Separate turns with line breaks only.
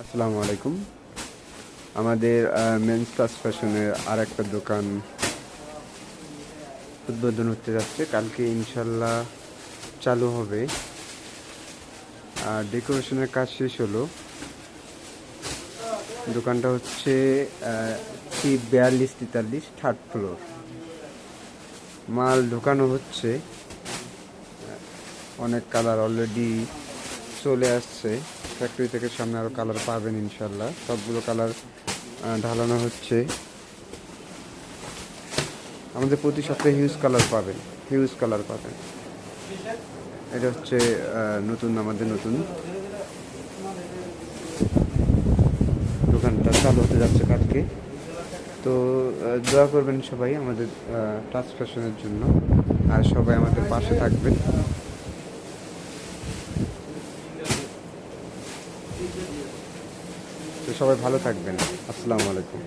আসসালামু আলাইকুম। আমাদের মেন্স ফাস্ট ফ্যাশনের আর একটা দোকান উদ্বোধন হতে যাচ্ছে কালকে, ইনশাল্লাহ চালু হবে। আর ডেকোরেশনের কাজ শেষ হলো। দোকানটা হচ্ছে 42-43 থার্ড ফ্লোর। মাল ঢোকানো হচ্ছে, অনেক কালার অলরেডি চলে আসছে ফ্যাক্টরি থেকে। সামনে আরও কালার পাবেন ইনশাল্লাহ। সবগুলো কালার ঢালানো হচ্ছে। আমাদের প্রতি সপ্তাহে হিউজ কালার পাবেন। এটা হচ্ছে আমাদের নতুন দোকানটা চালু হতে যাচ্ছে কালকে। তো দোয়া করবেন সবাই আমাদের টাচ ফ্যাশনের জন্য, আর সবাই আমাদের পাশে থাকবেন। তো সবাই ভালো থাকবেন। আসসালামু আলাইকুম।